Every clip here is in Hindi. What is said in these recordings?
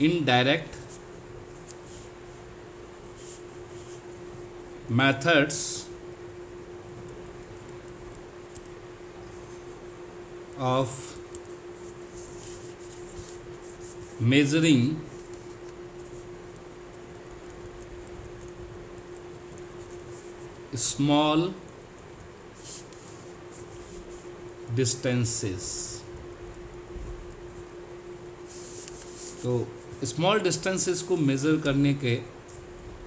indirect methods of measuring small distances। तो स्मॉल डिस्टेंसेस को मेज़र करने के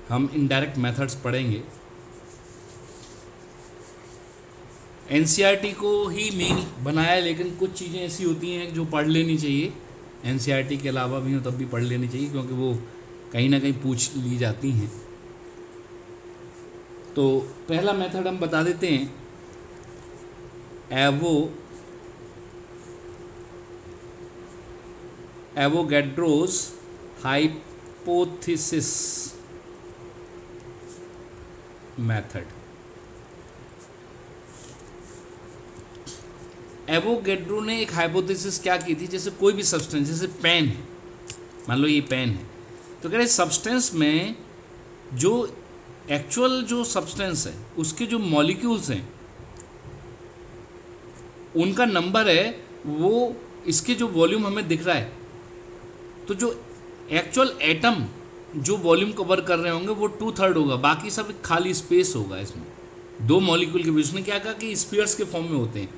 हम इनडायरेक्ट मेथड्स पढ़ेंगे। एनसीईआरटी को ही मेन बनाया, लेकिन कुछ चीज़ें ऐसी होती हैं जो पढ़ लेनी चाहिए, एनसीईआरटी के अलावा भी हो तब भी पढ़ लेनी चाहिए, क्योंकि वो कहीं ना कहीं पूछ ली जाती हैं। तो पहला मेथड हम बता देते हैं, एवोगैड्रोस हाइपोथेसिस मेथड। एवोगैड्रो ने एक हाइपोथेसिस क्या की थी, जैसे कोई भी सब्सटेंस, जैसे पेन है, मान लो ये पेन है, तो कह रहे सब्सटेंस में जो एक्चुअल जो सब्सटेंस है उसके जो मॉलिक्यूल्स हैं उनका नंबर है, वो इसके जो वॉल्यूम हमें दिख रहा है, तो जो एक्चुअल एटम जो वॉल्यूम कवर कर रहे होंगे वो 2/3 होगा, बाकी सब खाली स्पेस होगा। इसमें दो मॉलिक्यूल के बीच, उसने क्या कहा कि स्फीयर्स के फॉर्म में होते हैं,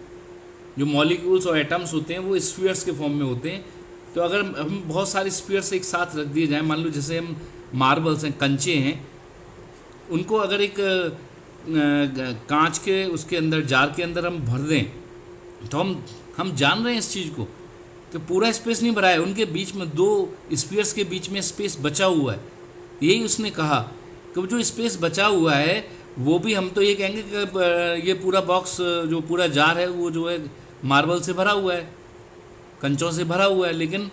जो मॉलिक्यूल्स और एटम्स होते हैं वो स्फीयर्स के फॉर्म में होते हैं। तो अगर हम बहुत सारे स्फीयर्स एक साथ रख दिए जाएं, मान लो जैसे हम मार्बल्स हैं, कंचे हैं, उनको अगर एक कांच के उसके अंदर, जार के अंदर हम भर दें, तो हम जान रहे हैं इस चीज़ को कि पूरा स्पेस नहीं भरा है, उनके बीच में दो स्फीयर्स के बीच में स्पेस बचा हुआ है। यही उसने कहा कि जो स्पेस बचा हुआ है वो भी, हम तो ये कहेंगे कि ये पूरा बॉक्स, जो पूरा जार है वो जो है मार्बल से भरा हुआ है, कंचों से भरा हुआ है, लेकिन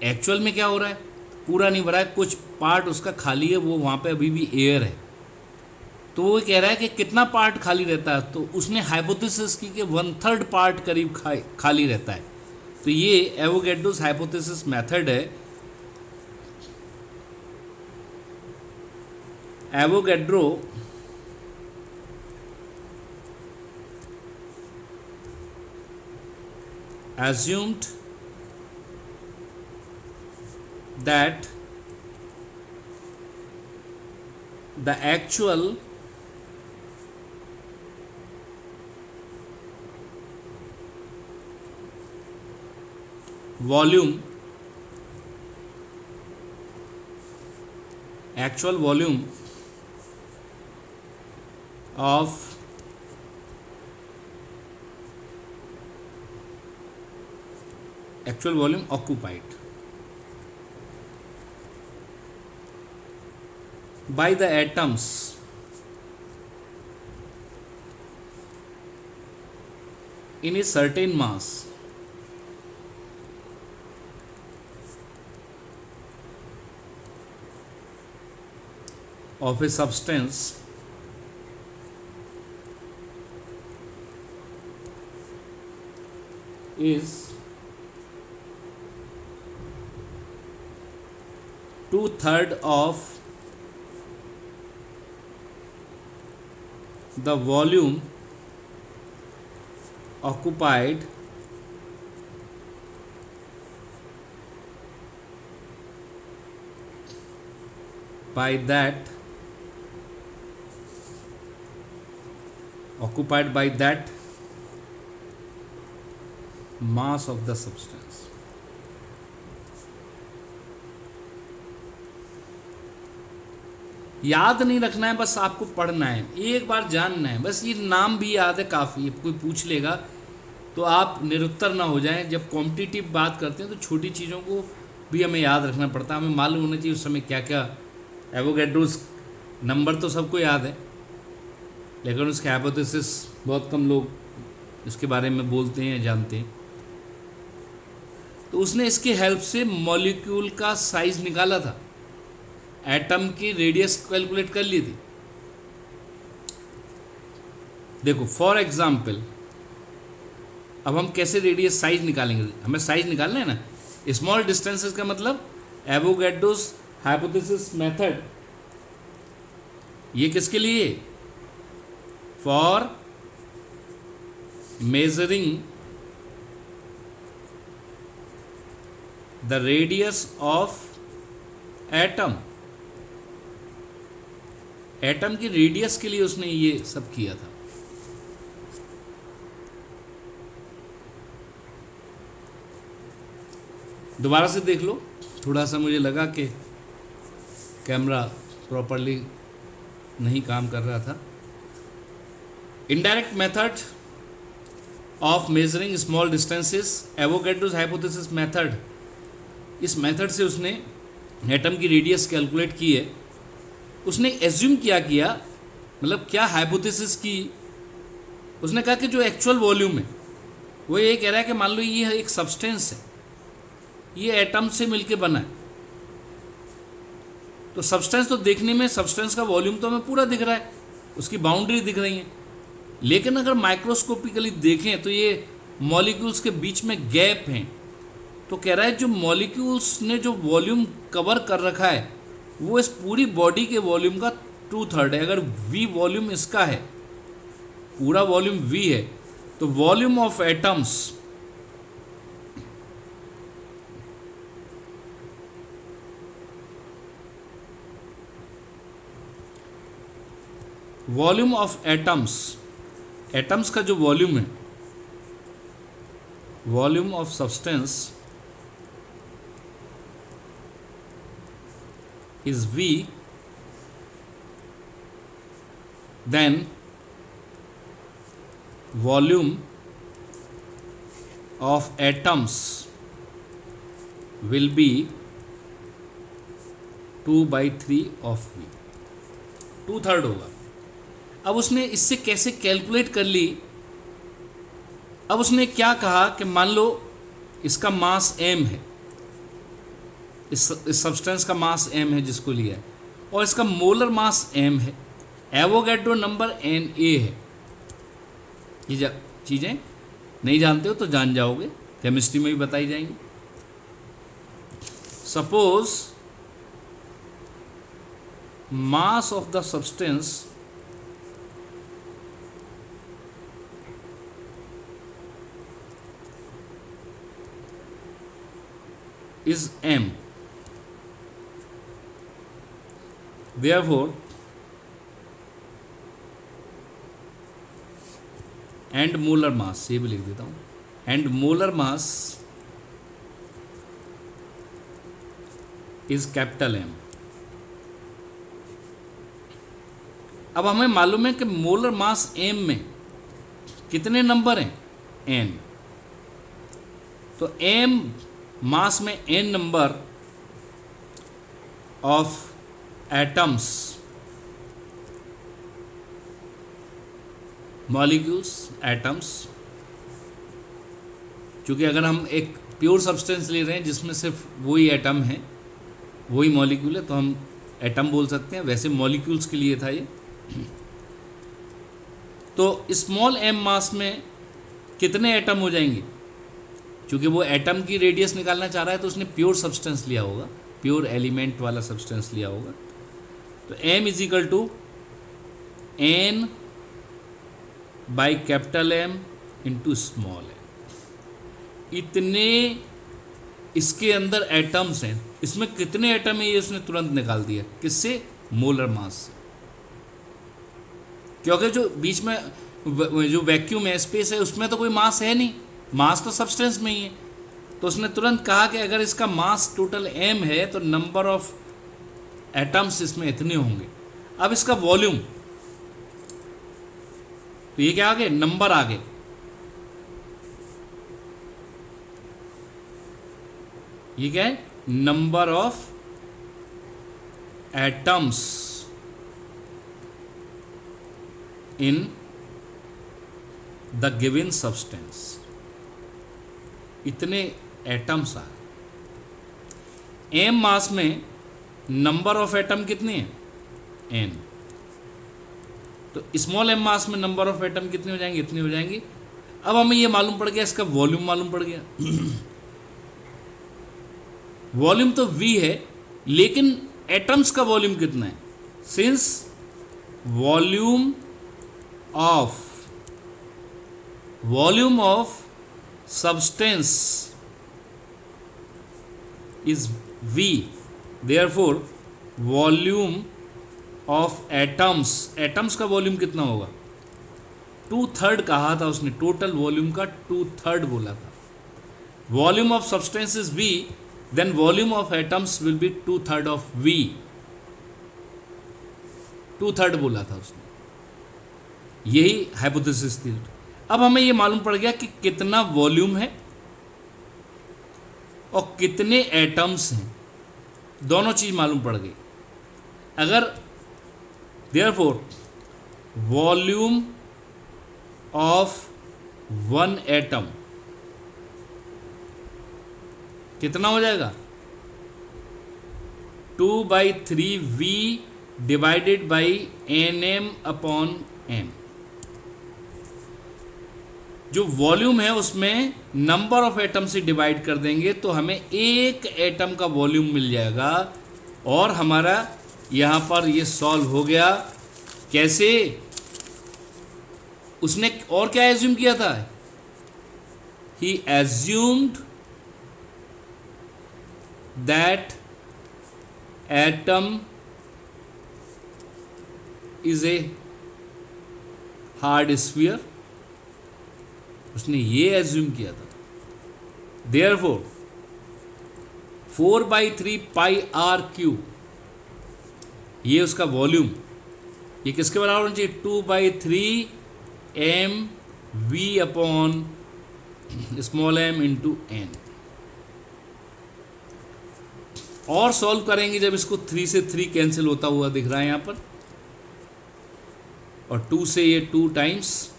एक्चुअल में क्या हो रहा है, पूरा नहीं भरा है, कुछ पार्ट उसका खाली है, वो वहाँ पे अभी भी एयर है। तो वो कह रहा है कि कितना पार्ट खाली रहता है, तो उसने हाइपोथेसिस की कि 1/3 पार्ट करीब खाली रहता है। तो ये एवोगैड्रोस हाइपोथेसिस मेथड है। Avogadro assumed that the actual volume of actual volume occupied by the atoms in a certain mass of a substance is 2/3 of the volume occupied by that mass of the substance। याद नहीं रखना है, बस आपको पढ़ना है, एक बार जानना है, बस ये नाम भी याद है काफ़ी है। कोई पूछ लेगा तो आप निरुत्तर ना हो जाएं। जब कॉम्पिटिटिव बात करते हैं तो छोटी चीज़ों को भी हमें याद रखना पड़ता है, हमें मालूम होना चाहिए उस समय क्या क्या। एवोगैड्रोस नंबर तो सबको याद है, लेकिन उसके हाइपोथेसिस बहुत कम लोग इसके बारे में बोलते हैं, जानते हैं। तो उसने इसके हेल्प से मॉलिक्यूल का साइज निकाला था, एटम की रेडियस कैलकुलेट कर ली थी। देखो फॉर एग्जाम्पल, अब हम कैसे रेडियस साइज निकालेंगे, हमें साइज निकालना है ना, स्मॉल डिस्टेंसेस का मतलब एवोगैड्रोस हाइपोथेसिस मेथड, ये किसके लिए? For measuring the radius of atom, atom की रेडियस के लिए उसने ये सब किया था। दोबारा से देख लो, थोड़ा सा मुझे लगा कि कैमरा प्रॉपरली नहीं काम कर रहा था। Indirect method of measuring small distances, Avogadro's hypothesis method, इस मेथड से उसने एटम की रेडियस कैलकुलेट की है। उसने एज्यूम किया मतलब क्या हाइपोथेसिस की, उसने कहा कि जो एक्चुअल वॉल्यूम है वो ये कह रहा है कि मान लो ये एक सब्सटेंस है, ये एटम से मिलके बना है, तो सब्सटेंस तो देखने में, सब्सटेंस का वॉल्यूम तो हमें पूरा दिख रहा है, उसकी बाउंड्री दिख रही है, लेकिन अगर माइक्रोस्कोपिकली देखें तो ये मॉलिक्यूल्स के बीच में गैप हैं। तो कह रहा है जो मॉलिक्यूल्स ने जो वॉल्यूम कवर कर रखा है वो इस पूरी बॉडी के वॉल्यूम का 2/3 है। अगर v वॉल्यूम इसका है, पूरा वॉल्यूम v है, तो volume of atoms volume of atoms, atoms का जो वॉल्यूम है, volume of substance is v, then volume of atoms will be 2/3 of v, 2/3 होगा। अब उसने इससे कैसे कैलकुलेट कर ली? अब उसने क्या कहा कि मान लो इसका मास m है, इस सब्सटेंस का मास m है जिसको लिया है, और इसका मोलर मास m है, एवोगैड्रो नंबर Na है। ये चीज़ें नहीं जानते हो तो जान जाओगे, केमिस्ट्री में भी बताई जाएंगी। Suppose mass of the substance is m, therefore and molar mass, ये भी लिख देता हूँ, and molar mass is capital M। अब हमें मालूम है कि मोलर मास m में कितने नंबर हैं? n। तो m मास में n number of atoms, molecules, atoms, क्योंकि अगर हम एक प्योर सब्सटेंस ले रहे हैं जिसमें सिर्फ वही एटम है, वही मॉलिक्यूल है, तो हम एटम बोल सकते हैं। वैसे मॉलिक्यूल्स के लिए था ये। तो स्मॉल m मास में कितने एटम हो जाएंगे? क्योंकि वो एटम की रेडियस निकालना चाह रहा है तो उसने प्योर सब्सटेंस लिया होगा, प्योर एलिमेंट वाला सब्सटेंस लिया होगा। तो m is equal to n by capital M into small m। इतने इसके अंदर एटम्स हैं, इसमें कितने एटम है ये उसने तुरंत निकाल दिया। किससे? मोलर मास से। क्योंकि जो बीच में जो वैक्यूम है, स्पेस है, उसमें तो कोई मास है नहीं, मास तो सब्सटेंस में ही है। तो उसने तुरंत कहा कि अगर इसका मास टोटल m है तो नंबर ऑफ एटम्स इसमें इतने होंगे। अब इसका वॉल्यूम, तो ये क्या आ गए? नंबर आ गए। ये क्या है? Number of atoms in the given substance. इतने एटम्स आ, m मास में नंबर ऑफ एटम कितने हैं? n। तो स्मॉल m मास में नंबर ऑफ एटम कितने हो जाएंगे? इतने हो जाएंगे। अब हमें ये मालूम पड़ गया, इसका वॉल्यूम मालूम पड़ गया। वॉल्यूम तो V है, लेकिन एटम्स का वॉल्यूम कितना है? Since volume of substance is V, therefore volume of atoms का वॉल्यूम कितना होगा? 2/3 कहा था उसने, टोटल वॉल्यूम का 2/3 बोला था। Volume of substance is V, then volume of atoms will be 2/3 of V, 2/3 बोला था उसने, यही हाइपोथेसिस थी। अब हमें ये मालूम पड़ गया कि कितना वॉल्यूम है और कितने एटम्स हैं, दोनों चीज मालूम पड़ गई। अगर therefore volume of one atom कितना हो जाएगा? 2/3V divided by Nm/m। जो वॉल्यूम है उसमें नंबर ऑफ एटम से डिवाइड कर देंगे तो हमें एक एटम का वॉल्यूम मिल जाएगा। और हमारा यहाँ पर ये सॉल्व हो गया। कैसे? उसने और क्या एज्यूम किया था? He assumed that atom is a hard sphere, उसने ये एज्यूम किया था। देयरफॉर 4/3 πr³, ये उसका वॉल्यूम, ये किसके बराबर होना चाहिए? 2/3 mv/m n। और सॉल्व करेंगे जब इसको 3 से 3 कैंसिल होता हुआ दिख रहा है यहाँ पर, और 2 से ये 2 टाइम्स,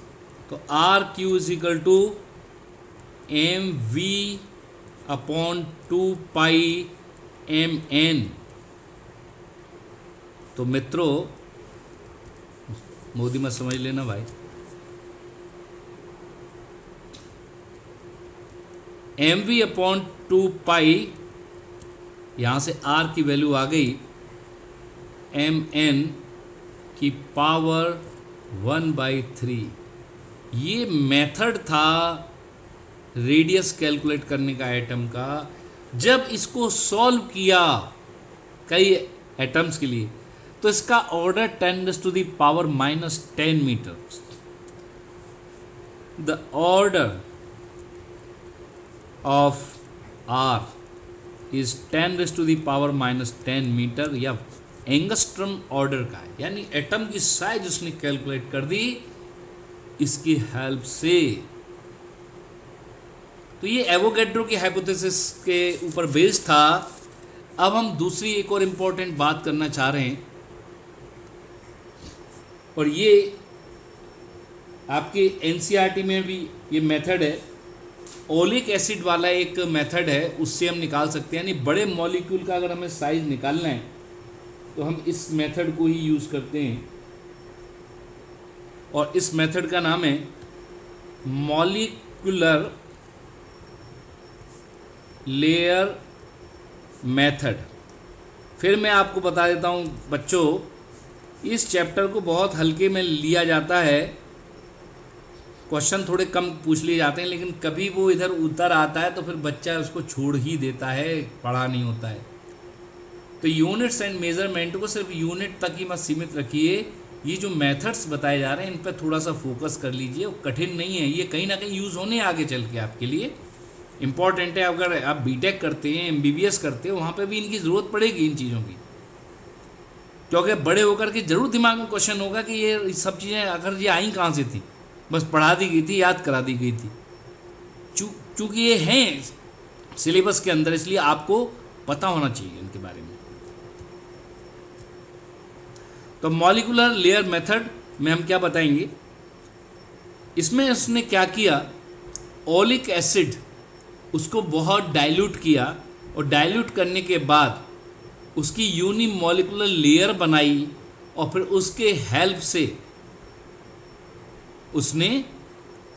तो R³ is equal to mv/2πmn। तो मित्रों, मोदी मत समझ लेना भाई, mv/2π, यहाँ से R की वैल्यू आ गई mn की पावर 1/3। ये मेथड था रेडियस कैलकुलेट करने का एटम का। जब इसको सॉल्व किया कई एटम्स के लिए, तो इसका order 10⁻⁻10 meter. The order of R is 10⁻⁻10 meter, या एंगस्ट्रम ऑर्डर का है, यानी एटम की साइज उसने कैलकुलेट कर दी इसकी हेल्प से। तो ये एवोगैड्रो की हाइपोथेसिस के ऊपर बेस्ड था। अब हम दूसरी एक और इम्पोर्टेंट बात करना चाह रहे हैं, और ये आपके एनसीईआरटी में भी ये मेथड है, ओलिक एसिड वाला एक मेथड है, उससे हम निकाल सकते हैं। यानी बड़े मॉलिक्यूल का अगर हमें साइज निकालना है तो हम इस मेथड को ही यूज़ करते हैं, और इस मेथड का नाम है मॉलिक्यूलर लेयर मेथड। फिर मैं आपको बता देता हूँ बच्चों, इस चैप्टर को बहुत हल्के में लिया जाता है, क्वेश्चन थोड़े कम पूछ लिए जाते हैं, लेकिन कभी वो इधर उतर आता है तो फिर बच्चा उसको छोड़ ही देता है, पढ़ा नहीं होता है। तो यूनिट्स एंड मेजरमेंट को सिर्फ यूनिट तक ही मत सीमित रखिए। ये जो मेथड्स बताए जा रहे हैं इन पर थोड़ा सा फोकस कर लीजिए, वो कठिन नहीं है, ये कहीं ना कहीं यूज़ होने आगे चल के आपके लिए इम्पॉर्टेंट है। अगर आप बीटेक करते हैं, MBBS करते हैं, वहाँ पे भी इनकी ज़रूरत पड़ेगी इन चीज़ों की, क्योंकि बड़े होकर के ज़रूर दिमाग में क्वेश्चन होगा कि ये सब चीज़ें अगर ये आई कहाँ से थी, बस पढ़ा दी गई थी, याद करा दी गई थी। चूँकि ये हैं सिलेबस के अंदर, इसलिए आपको पता होना चाहिए इनके बारे में। तो मॉलिक्यूलर लेयर मेथड में हम क्या बताएंगे, इसमें उसने क्या किया, ओलिक एसिड उसको बहुत डाइल्यूट किया, और डाइल्यूट करने के बाद उसकी यूनिमॉलिक्यूलर लेयर बनाई, और फिर उसके हेल्प से उसने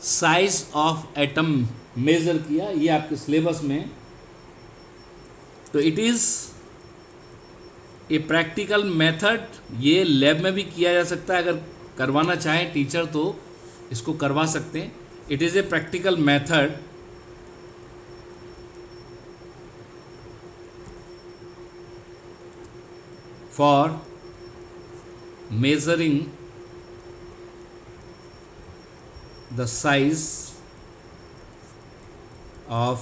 साइज ऑफ एटम मेजर किया। ये आपके सिलेबस में तो it is a practical method, ये लैब में भी किया जा सकता है, अगर करवाना चाहें टीचर तो इसको करवा सकते हैं। It is a practical method for measuring the size of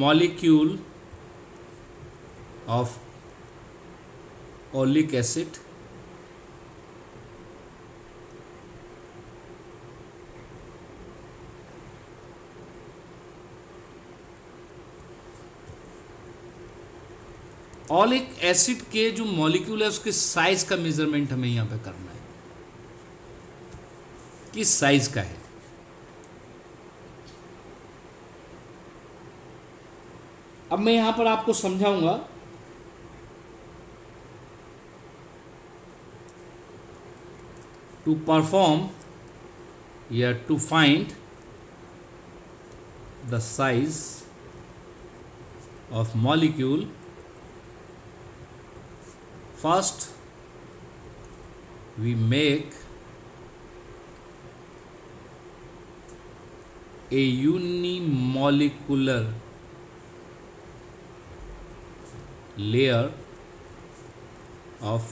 molecule of oleic acid oleic acid के जो मॉलिक्यूल है उसके साइज का मेजरमेंट हमें यहाँ पे करना है, किस साइज का है। अब मैं यहाँ पर आपको समझाऊंगा। टू परफॉर्म या to find the size of molecule, first we make a unimolecular layer of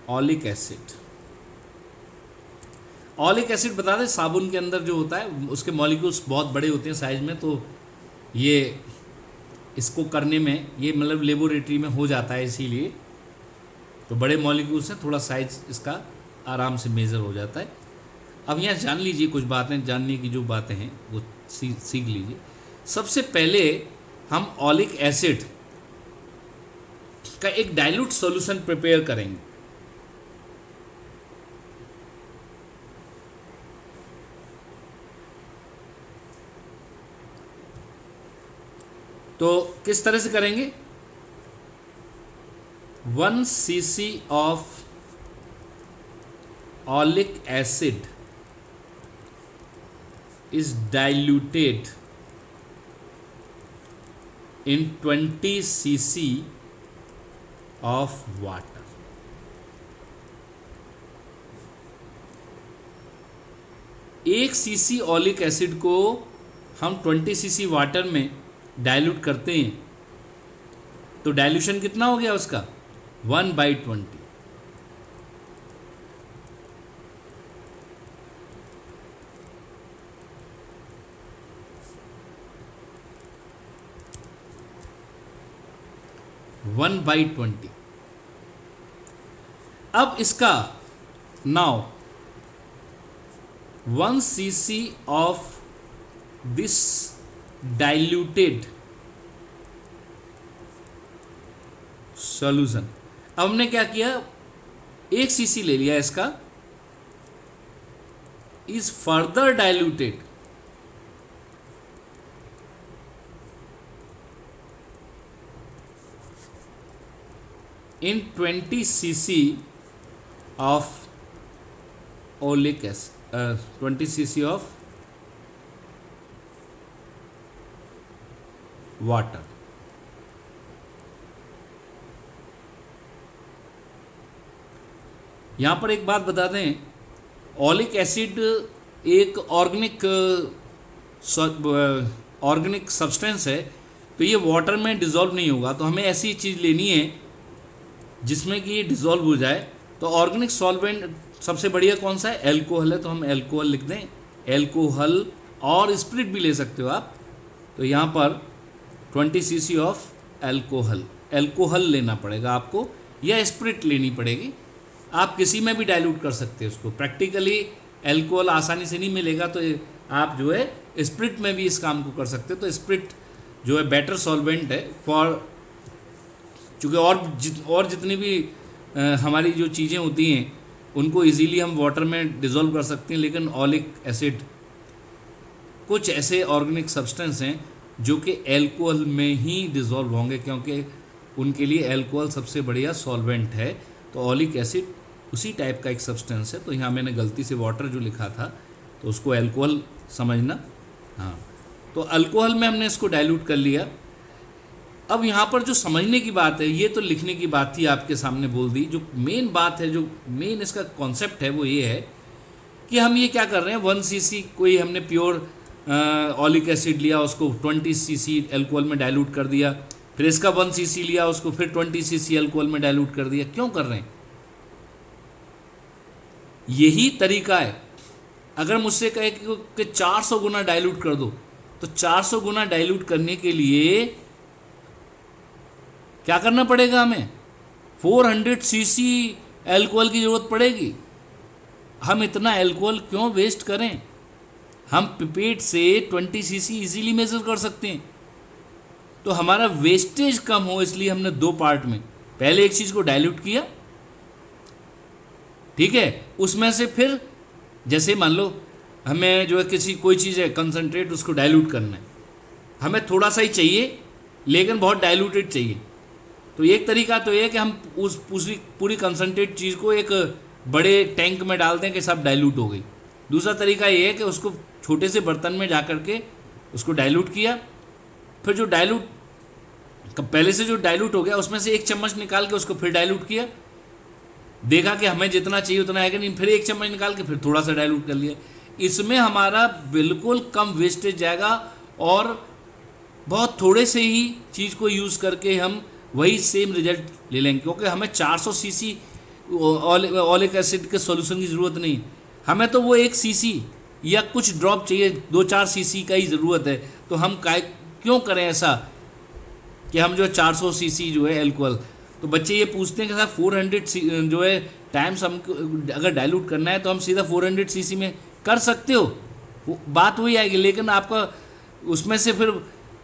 oleic acid. Oleic acid बता दें साबुन के अंदर जो होता है उसके मॉलिक्यूल्स बहुत बड़े होते हैं साइज में, तो ये इसको करने में ये मतलब लेबोरेटरी में हो जाता है, इसीलिए तो बड़े मॉलिक्यूल्स हैं, थोड़ा साइज इसका आराम से मेज़र हो जाता है। अब यहाँ जान लीजिए कुछ बातें, जानने की जो बातें हैं वो सीख लीजिए। सबसे पहले हम ऑलिक एसिड का एक डाइल्यूट सॉल्यूशन प्रिपेयर करेंगे। तो किस तरह से करेंगे? 1 cc of oleic acid is diluted in 20 cc of water। एक सीसी ऑलिक एसिड को हम 20 cc वाटर में डाइल्यूट करते हैं, तो डाइल्यूशन कितना हो गया उसका? 1/20। अब इसका now 1 cc of this diluted solution. अब हमने क्या किया, 1 cc ले लिया इसका, is further diluted in 20 cc of oleic acid, 20 cc of water। यहाँ पर एक बात बता दें, ऑलिक एसिड एक ऑर्गेनिक सब्सटेंस है, तो ये वाटर में डिसॉल्व नहीं होगा, तो हमें ऐसी चीज़ लेनी है जिसमें कि ये डिसॉल्व हो जाए। तो ऑर्गेनिक सॉल्वेंट सबसे बढ़िया कौन सा है? एल्कोहल है, तो हम एल्कोहल लिख दें। एल्कोहल और स्प्रिट भी ले सकते हो आप, तो यहाँ पर 20 cc ऑफ एल्कोहल लेना पड़ेगा आपको, या स्प्रिट लेनी पड़ेगी। आप किसी में भी डाइल्यूट कर सकते हैं उसको। प्रैक्टिकली एल्कोहल आसानी से नहीं मिलेगा, तो आप जो है स्प्रिट में भी इस काम को कर सकते हैं। तो स्प्रिट जो है बेटर सॉल्वेंट है फॉर, चूँकि और जितनी भी हमारी जो चीज़ें होती हैं उनको इजीली हम वाटर में डिसॉल्व कर सकते हैं, लेकिन ऑलिक एसिड कुछ ऐसे ऑर्गेनिक सब्सटेंस हैं जो कि एल्कोहल में ही डिसॉल्व होंगे, क्योंकि उनके लिए एल्कोहल सबसे बढ़िया सॉल्वेंट है। तो ऑलिक एसिड उसी टाइप का एक सब्सटेंस है। तो यहाँ मैंने गलती से वाटर जो लिखा था तो उसको एल्कोहल समझना। हाँ, तो अल्कोहल में हमने इसको डाइल्यूट कर लिया। अब यहाँ पर जो समझने की बात है, ये तो लिखने की बात थी, आपके सामने बोल दी। जो मेन बात है, जो मेन इसका कॉन्सेप्ट है वो ये है कि हम ये क्या कर रहे हैं, 1 cc कोई हमने प्योर ऑलिक एसिड लिया, उसको 20 cc अल्कोहल में डाइल्यूट कर दिया, फिर इसका 1 cc लिया, उसको फिर 20 cc अल्कोहल में डाइल्यूट कर दिया। क्यों कर रहे हैं? यही तरीका है। अगर मुझसे कहे कि 400 गुना डाइल्यूट कर दो, तो 400 गुना डाइल्यूट करने के लिए क्या करना पड़ेगा हमें? 400 cc अल्कोहल की ज़रूरत पड़ेगी। हम इतना अल्कोहल क्यों वेस्ट करें? हम पिपेट से 20 cc इजीली मेजर कर सकते हैं। तो हमारा वेस्टेज कम हो, इसलिए हमने 2 पार्ट में पहले एक चीज़ को डाइल्यूट किया, ठीक है, उसमें से फिर जैसे मान लो हमें जो है किसी कोई चीज़ है कंसनट्रेट, उसको डाइल्यूट करना है, हमें थोड़ा सा ही चाहिए लेकिन बहुत डाइल्यूटेड चाहिए। तो एक तरीका तो ये है कि हम उस पूरी कंसनट्रेट चीज़ को एक बड़े टैंक में डाल दें कि सब डाइल्यूट हो गई। दूसरा तरीका ये है कि उसको छोटे से बर्तन में जा कर के उसको डाइल्यूट किया, फिर जो डाइल्यूट पहले से जो डाइल्यूट हो गया उसमें से 1 चम्मच निकाल के उसको फिर डाइल्यूट किया, देखा कि हमें जितना चाहिए उतना है कि नहीं, फिर 1 चम्मच निकाल के फिर थोड़ा सा डाइल्यूट कर लिया। इसमें हमारा बिल्कुल कम वेस्टेज जाएगा और बहुत थोड़े से ही चीज़ को यूज़ करके हम वही सेम रिजल्ट ले लेंगे, क्योंकि हमें 400 cc ऑलिक एसिड के सॉल्यूशन की ज़रूरत नहीं, हमें तो वो 1 cc या कुछ ड्रॉप चाहिए, 2-4 cc का ही ज़रूरत है। तो हम क्यों करें ऐसा कि हम जो 400 cc जो है अल्कोहल, तो बच्चे ये पूछते हैं कि सर 400 जो है टाइम्स हमको अगर डाइल्यूट करना है तो हम सीधा 400 cc में कर सकते हो, बात वही आएगी। लेकिन आपका उसमें से फिर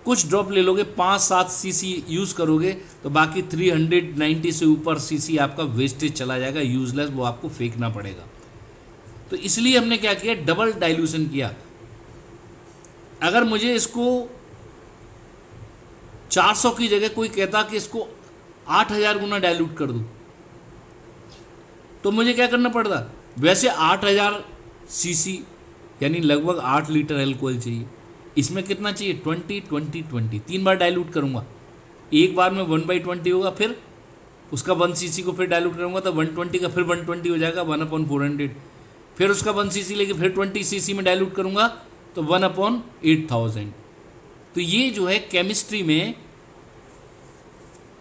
कुछ ड्रॉप ले लोगे, 5-7 cc यूज़ करोगे, तो बाकी 390 से ऊपर cc आपका वेस्टेज चला जाएगा, यूजलेस, वो आपको फेंकना पड़ेगा। तो इसलिए हमने क्या किया, डबल डाइल्यूशन किया। अगर मुझे इसको 400 की जगह कोई कहता कि इसको 8000 गुना डाइल्यूट कर दूं, तो मुझे क्या करना पड़ता? वैसे 8000 cc यानी लगभग 8 लीटर अल्कोहल चाहिए। इसमें कितना चाहिए? 20-20-20, 3 बार डाइल्यूट करूंगा। एक बार में 1/20 होगा, फिर उसका 1 cc को फिर डाइल्यूट करूंगा तो 120 का फिर 120 हो जाएगा, 1/400। फिर उसका 1 cc लेके फिर 20 cc में डाइल्यूट करूंगा तो 1/8000। तो ये जो है केमिस्ट्री में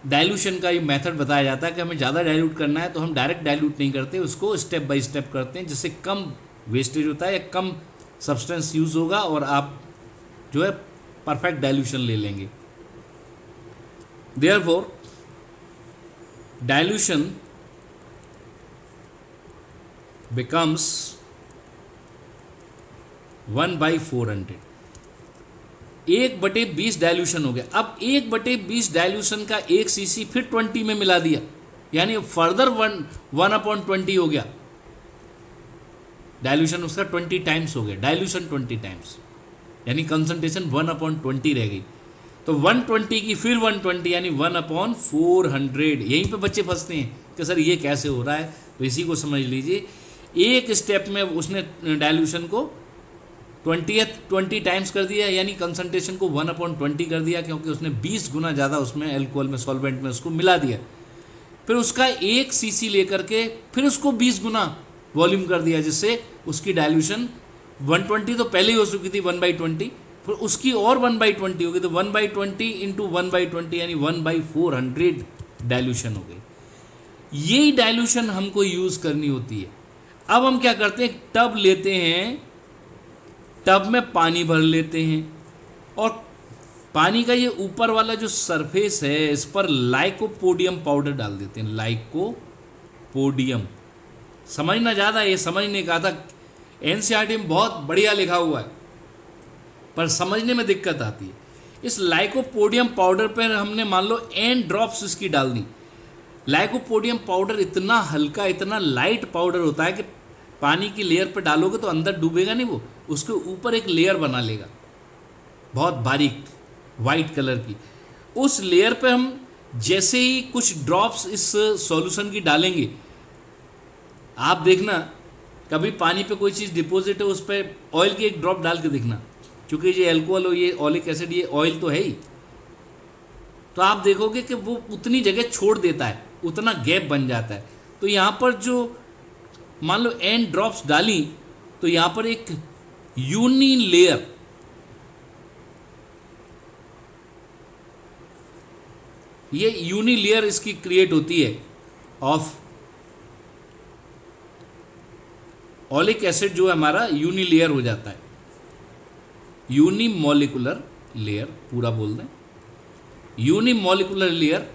डाइल्यूशन का ये मेथड बताया जाता है कि हमें ज़्यादा डाइल्यूट करना है तो हम डायरेक्ट डाइल्यूट नहीं करते, उसको स्टेप बाय स्टेप करते हैं, जिससे कम वेस्टेज होता है या कम सब्सटेंस यूज़ होगा और आप जो है परफेक्ट डाइल्यूशन ले लेंगे। देयरफॉर डाइल्यूशन बिकम्स 1/400, 1/20 डाइल्यूशन हो गया। अब 1/20 डाइल्यूशन का 1 cc फिर 20 में मिला दिया, यानी फर्दर 1/20 हो गया। डाइल्यूशन उसका 20 टाइम्स हो गया, डाइल्यूशन 20 टाइम्स, यानी कंसंट्रेशन 1/20 रह गई। तो 120 की फिर 120 यानी 1/400। यहीं पे बच्चे फंसते हैं कि सर ये कैसे हो रहा है, तो इसी को समझ लीजिए। एक स्टेप में उसने डाइल्यूशन को 20 टाइम्स कर दिया, यानी कंसंट्रेशन को 1/20 कर दिया, क्योंकि उसने 20 गुना ज़्यादा उसमें अल्कोहल में सॉल्वेंट में उसको मिला दिया। फिर उसका 1 cc लेकर के फिर उसको 20 गुना वॉल्यूम कर दिया, जिससे उसकी डाइल्यूशन 120 तो पहले ही हो चुकी थी 1/20, फिर उसकी और 1/20 हो गई, तो 1/20 इंटू 1/20 यानी 1/400 डाइल्यूशन हो गई। यही डाइल्यूशन हमको यूज़ करनी होती है। अब हम क्या करते हैं, टब लेते हैं, टब में पानी भर लेते हैं और पानी का ये ऊपर वाला जो सरफेस है इस पर लाइकोपोडियम पाउडर डाल देते हैं। लाइकोपोडियम समझना ज़्यादा, ये समझने का था, एनसीईआरटी में बहुत बढ़िया लिखा हुआ है पर समझने में दिक्कत आती है। इस लाइकोपोडियम पाउडर पर हमने मान लो n ड्रॉप्स इसकी डाल दी। लाइकोपोडियम पाउडर इतना हल्का, इतना लाइट पाउडर होता है कि पानी की लेयर पर डालोगे तो अंदर डूबेगा नहीं, वो उसके ऊपर एक लेयर बना लेगा बहुत बारीक वाइट कलर की। उस लेयर पे हम जैसे ही कुछ ड्रॉप्स इस सॉल्यूशन की डालेंगे, आप देखना कभी पानी पे कोई चीज़ डिपॉजिट है उस पर ऑयल की एक ड्रॉप डाल के देखना, क्योंकि ये एल्कोहल और ये ऑलिक एसिड ये ऑयल तो है ही, तो आप देखोगे कि वो उतनी जगह छोड़ देता है, उतना गैप बन जाता है। तो यहाँ पर जो मान लो एन ड्रॉप्स डाली तो यहाँ पर एक यूनी लेयर, ये यूनी लेयर इसकी क्रिएट होती है ऑफ ऑलिक एसिड, जो हमारा यूनी लेयर हो जाता है, यूनी मॉलिकुलर लेयर पूरा बोल दें, यूनी मॉलिकुलर लेयर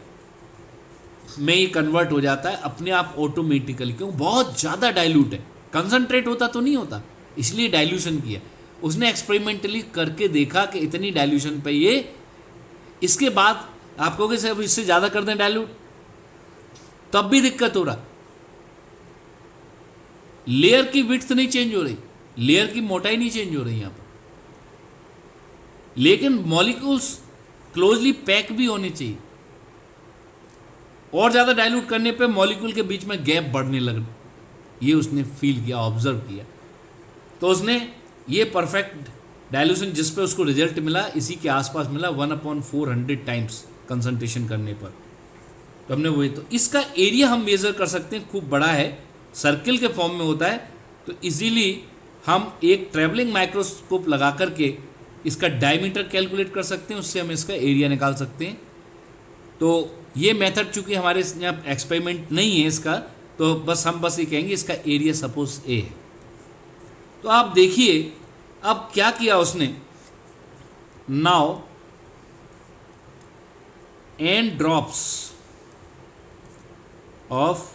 में ये कन्वर्ट हो जाता है अपने आप ऑटोमेटिकली, क्यों बहुत ज़्यादा डाइल्यूट है, कंसंट्रेट होता तो नहीं होता, इसलिए डाइल्यूशन किया उसने, एक्सपेरिमेंटली करके देखा कि इतनी डाइल्यूशन पे ये, इसके बाद आप कहोगे सर इससे ज़्यादा कर दें डाइल्यूट, तब भी दिक्कत हो रहा, लेयर की विड्थ नहीं चेंज हो रही, लेयर की मोटाई नहीं चेंज हो रही यहाँ पर, लेकिन मॉलिक्यूल्स क्लोजली पैक भी होने चाहिए, और ज़्यादा डाइल्यूट करने पे मॉलिक्यूल के बीच में गैप बढ़ने लगा, ये उसने फील किया, ऑब्जर्व किया, तो उसने ये परफेक्ट डाइल्यूशन जिस पे उसको रिजल्ट मिला इसी के आसपास मिला, 1/400 टाइम्स कंसंट्रेशन करने पर। तो हमने वही, तो इसका एरिया हम मेजर कर सकते हैं, खूब बड़ा है, सर्किल के फॉर्म में होता है, तो इजीली हम एक ट्रैवलिंग माइक्रोस्कोप लगा करके इसका डायमीटर कैलकुलेट कर सकते हैं, उससे हम इसका एरिया निकाल सकते हैं। तो ये मेथड चूंकि हमारे यहाँ एक्सपेरिमेंट नहीं है इसका, तो हम बस ये कहेंगे इसका एरिया सपोज ए है। तो आप देखिए अब क्या किया उसने, now n drops of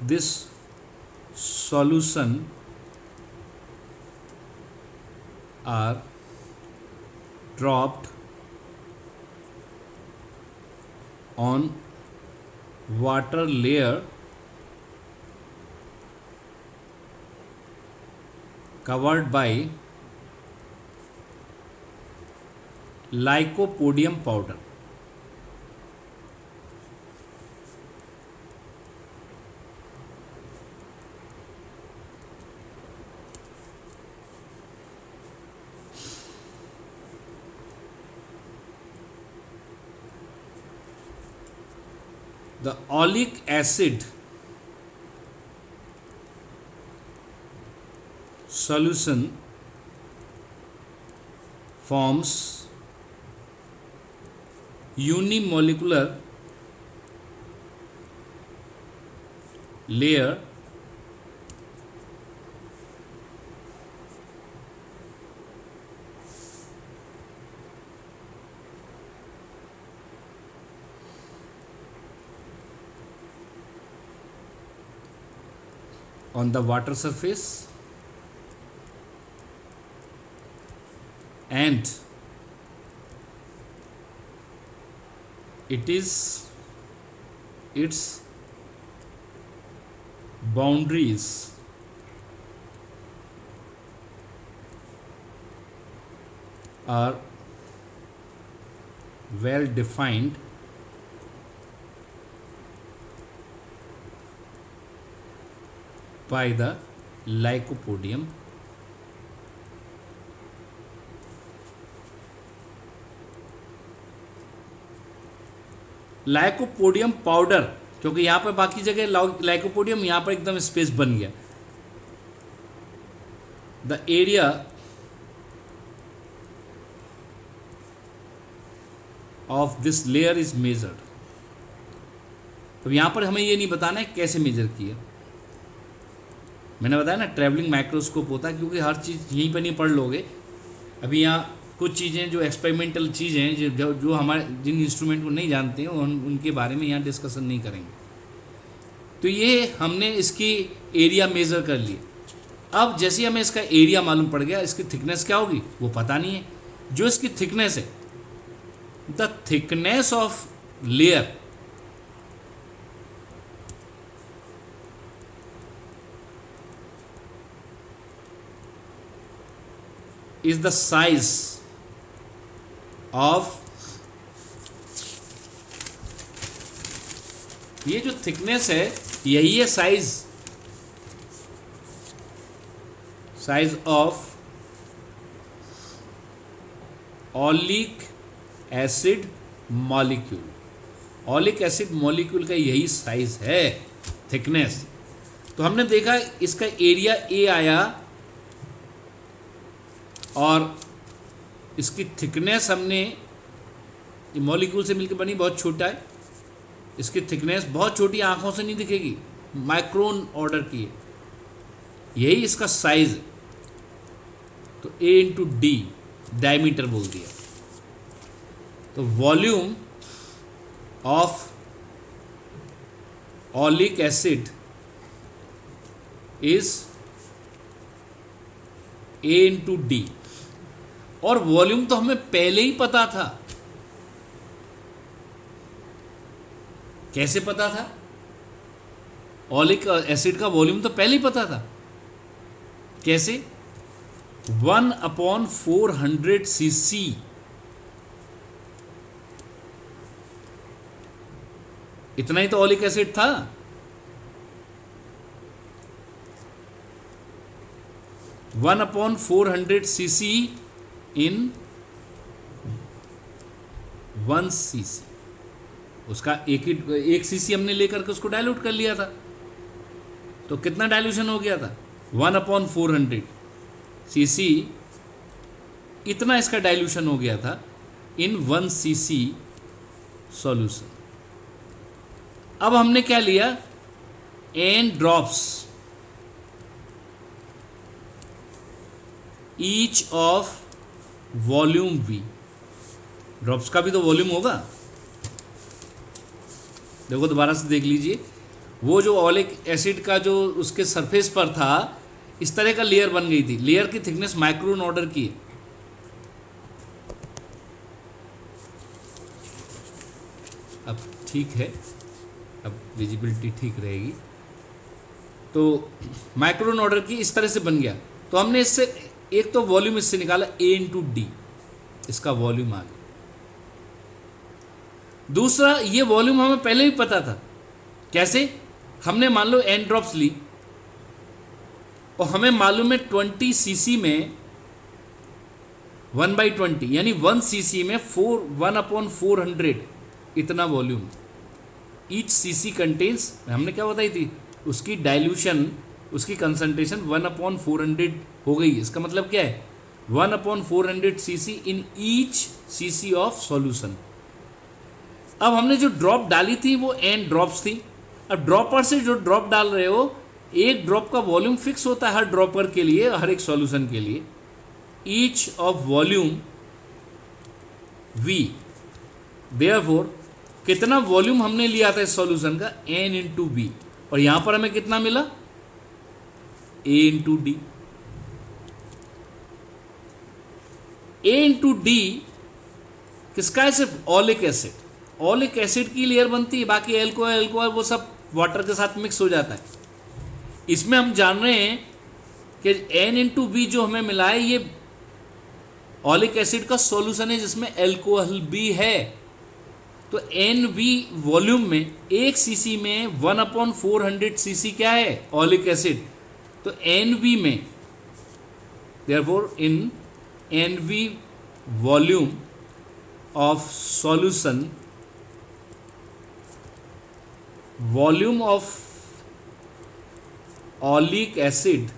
this solution are dropped on water layer covered by lycopodium powder. The oleic acid solution forms unimolecular layer on the water surface and its boundaries are well defined by the lycopodium lycopodium powder, क्योंकि यहाँ पर बाकी जगह लाइकोपोडियम, यहाँ पर एकदम स्पेस बन गया। The area of this layer is measured. तो यहाँ पर हमें ये नहीं बताना है कैसे मेजर किया, मैंने बताया ना ट्रैवलिंग माइक्रोस्कोप होता है, क्योंकि हर चीज़ यहीं पर नहीं पढ़ लोगे। अभी यहाँ कुछ चीज़ें जो एक्सपेरिमेंटल चीज़ें हैं जो हमारे जिन इंस्ट्रूमेंट को नहीं जानते हैं उनके बारे में यहाँ डिस्कशन नहीं करेंगे। तो ये हमने इसकी एरिया मेज़र कर ली। अब जैसे हमें इसका एरिया मालूम पड़ गया, इसकी थिकनेस क्या होगी वो पता नहीं है। जो इसकी थिकनेस है, the thickness of layer is the size of, ये जो थिकनेस है यही है size of oleic acid molecule. Oleic acid molecule का यही साइज है, थिकनेस। तो हमने देखा इसका एरिया ए आया और इसकी थिकनेस हमने, ये मॉलिक्यूल से मिलकर बनी, बहुत छोटा है, इसकी थिकनेस बहुत छोटी, आंखों से नहीं दिखेगी, माइक्रोन ऑर्डर की है, यही इसका साइज है। तो A इंटू डी डायमीटर बोल दिया। तो volume of oleic acid is A into D. और वॉल्यूम तो हमें पहले ही पता था। कैसे पता था? ऑलिक एसिड का वॉल्यूम तो पहले ही पता था। कैसे? 1/400 cc। इतना ही तो ऑलिक एसिड था। वन अपॉन 400 cc इन 1 cc। उसका एक सीसी हमने लेकर के उसको डाइल्यूट कर लिया था। तो कितना डाइल्यूशन हो गया था? 1/400 cc, इतना इसका डाइल्यूशन हो गया था इन 1 cc सॉल्यूशन। अब हमने क्या लिया? n drops each of volume v। Drops का भी तो वॉल्यूम होगा। देखो दोबारा से देख लीजिए, वो जो ऑलिक एसिड का जो उसके सरफेस पर था, इस तरह का लेयर बन गई थी। लेयर की थिकनेस माइक्रोन ऑर्डर की है। अब ठीक है, अब विजिबिलिटी ठीक रहेगी। तो माइक्रोन ऑर्डर की इस तरह से बन गया। तो हमने इससे एक तो वॉल्यूम इससे निकाला A इंटू डी, इसका वॉल्यूम आ गया। दूसरा, ये वॉल्यूम हमें पहले ही पता था। कैसे? हमने मान लो n ड्रॉप्स ली और हमें मालूम है 20 cc में 1/20 यानी 1 cc में 1/400 इतना वॉल्यूम। ईच cc कंटेन्स, हमने क्या बताई थी, उसकी डाइल्यूशन, उसकी कंसंट्रेशन 1/400 हो गई। इसका मतलब क्या है? 1/400 cc in each cc of solution. अब हमने जो ड्रॉप डाली थी वो n ड्रॉप्स थी। अब ड्रॉपर से जो ड्रॉप डाल रहे हो, एक ड्रॉप का वॉल्यूम फिक्स होता है हर ड्रॉपर के लिए, हर एक सॉल्यूशन के लिए। Each of volume v, therefore कितना वॉल्यूम हमने लिया था इस सॉल्यूशन का? n into B. और यहां पर हमें कितना मिला? A into D. A into D किसका है? सिर्फ ऑलिक एसिड। ऑलिक एसिड की लेयर बनती है, बाकी एल्कोहल वो सब वाटर के साथ मिक्स हो जाता है। इसमें हम जान रहे हैं कि N इंटू बी जो हमें मिला है, ये ऑलिक एसिड का सॉल्यूशन है जिसमें एल्कोहल भी है। तो NV वॉल्यूम में 1 cc में 1/400 cc क्या है? Oleic acid. तो NV में, therefore in NV volume of solution, volume of oleic acid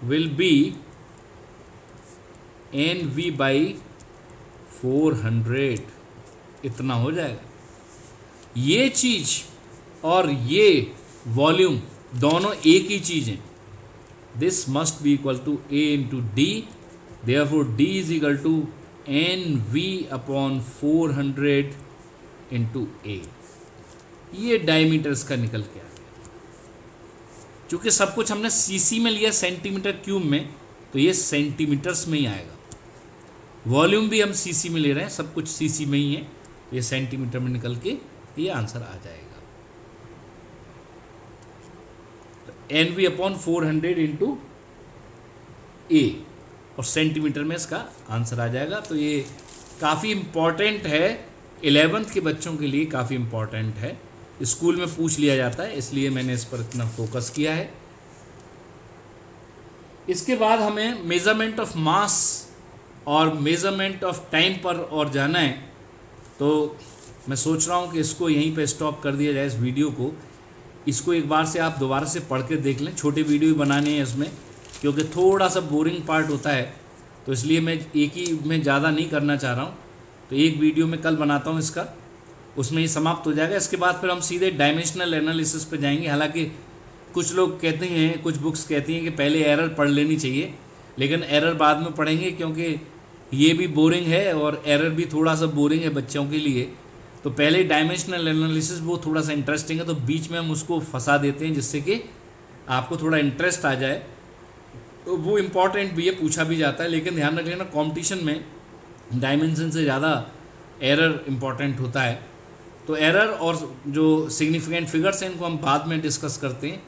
will be NV by 400। इतना हो जाएगा। ये चीज और ये वॉल्यूम दोनों एक ही चीज है। This must be equal to A into D, therefore D is equal to NV upon 400 into A। ये डायमीटर्स का निकल के आ गया। चूंकि सब कुछ हमने सीसी में लिया, सेंटीमीटर क्यूब में, तो ये सेंटीमीटर्स में ही आएगा। वॉल्यूम भी हम सीसी में ले रहे हैं, सब कुछ सीसी में ही है, ये सेंटीमीटर में निकल के ये आंसर आ जाएगा। तो NV अपॉन 400 इंटू A, और सेंटीमीटर में इसका आंसर आ जाएगा। तो ये काफ़ी इम्पॉर्टेंट है, 11th के बच्चों के लिए काफ़ी इम्पॉर्टेंट है। स्कूल में पूछ लिया जाता है, इसलिए मैंने इस पर इतना फोकस किया है। इसके बाद हमें मेजरमेंट ऑफ मास और मेज़रमेंट ऑफ टाइम पर और जाना है, तो मैं सोच रहा हूँ कि इसको यहीं पे स्टॉप कर दिया जाए इस वीडियो को। इसको एक बार से आप दोबारा से पढ़ के देख लें, छोटे वीडियो ही बनाने हैं इसमें, क्योंकि थोड़ा सा बोरिंग पार्ट होता है, तो इसलिए मैं एक ही में ज़्यादा नहीं करना चाह रहा हूँ। तो एक वीडियो में कल बनाता हूँ इसका, उसमें ही समाप्त हो जाएगा। इसके बाद फिर हम सीधे डायमेंशनल एनालिसिस पे जाएंगे। हालांकि कुछ लोग कहते हैं, कुछ बुक्स कहती हैं कि पहले एरर पढ़ लेनी चाहिए, लेकिन एरर बाद में पढ़ेंगे, क्योंकि ये भी बोरिंग है और एरर भी थोड़ा सा बोरिंग है बच्चों के लिए। तो पहले डायमेंशनल एनालिसिस वो थोड़ा सा इंटरेस्टिंग है, तो बीच में हम उसको फंसा देते हैं जिससे कि आपको थोड़ा इंटरेस्ट आ जाए। तो वो इम्पॉर्टेंट भी है, पूछा भी जाता है, लेकिन ध्यान रख लेना कंपटीशन में डायमेंशन से ज़्यादा एरर इम्पॉर्टेंट होता है। तो एरर और जो सिग्निफिकेंट फिगर्स हैं इनको हम बाद में डिस्कस करते हैं।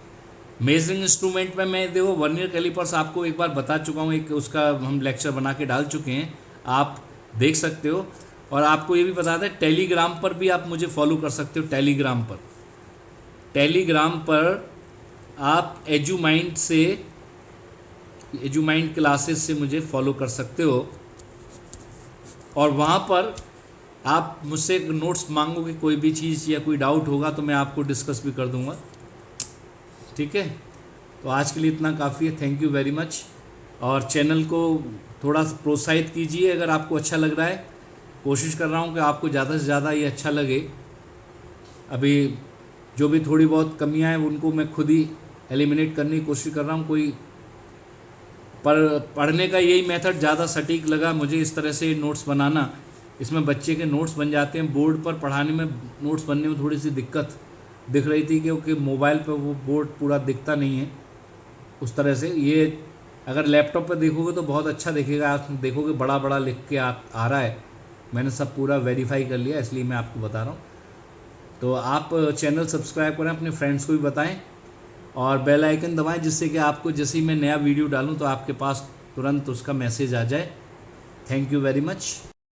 मेजरिंग इंस्ट्रूमेंट में मैं देखो वर्नियर कैलिपर्स आपको एक बार बता चुका हूँ, एक उसका हम लेक्चर बना के डाल चुके हैं, आप देख सकते हो। और आपको ये भी बता दें, टेलीग्राम पर भी आप मुझे फॉलो कर सकते हो। टेलीग्राम पर आप एजुमाइंड क्लासेस से मुझे फॉलो कर सकते हो, और वहाँ पर आप मुझसे नोट्स मांगोगे, कोई भी चीज़ या कोई डाउट होगा तो मैं आपको डिस्कस भी कर दूंगा। ठीक है, तो आज के लिए इतना काफ़ी है। Thank you very much. और चैनल को थोड़ा प्रोत्साहित कीजिए अगर आपको अच्छा लग रहा है। कोशिश कर रहा हूँ कि आपको ज़्यादा से ज़्यादा ये अच्छा लगे। अभी जो भी थोड़ी बहुत कमियां हैं उनको मैं खुद ही एलिमिनेट करने की कोशिश कर रहा हूँ। कोई पढ़ने का यही मेथड ज़्यादा सटीक लगा मुझे, इस तरह से नोट्स बनाना। इसमें बच्चे के नोट्स बन जाते हैं। बोर्ड पर पढ़ाने में नोट्स बनने में थोड़ी सी दिक्कत दिख रही थी, क्योंकि मोबाइल पर वो बोर्ड पूरा दिखता नहीं है उस तरह से। ये अगर लैपटॉप पर देखोगे तो बहुत अच्छा दिखेगा, आप देखोगे बड़ा बड़ा लिख के आ रहा है। मैंने सब पूरा वेरीफाई कर लिया, इसलिए मैं आपको बता रहा हूँ। तो आप चैनल सब्सक्राइब करें, अपने फ्रेंड्स को भी बताएं, और बेल आइकन दबाएं, जिससे कि आपको जैसे ही मैं नया वीडियो डालूं तो आपके पास तुरंत उसका मैसेज आ जाए। Thank you very much.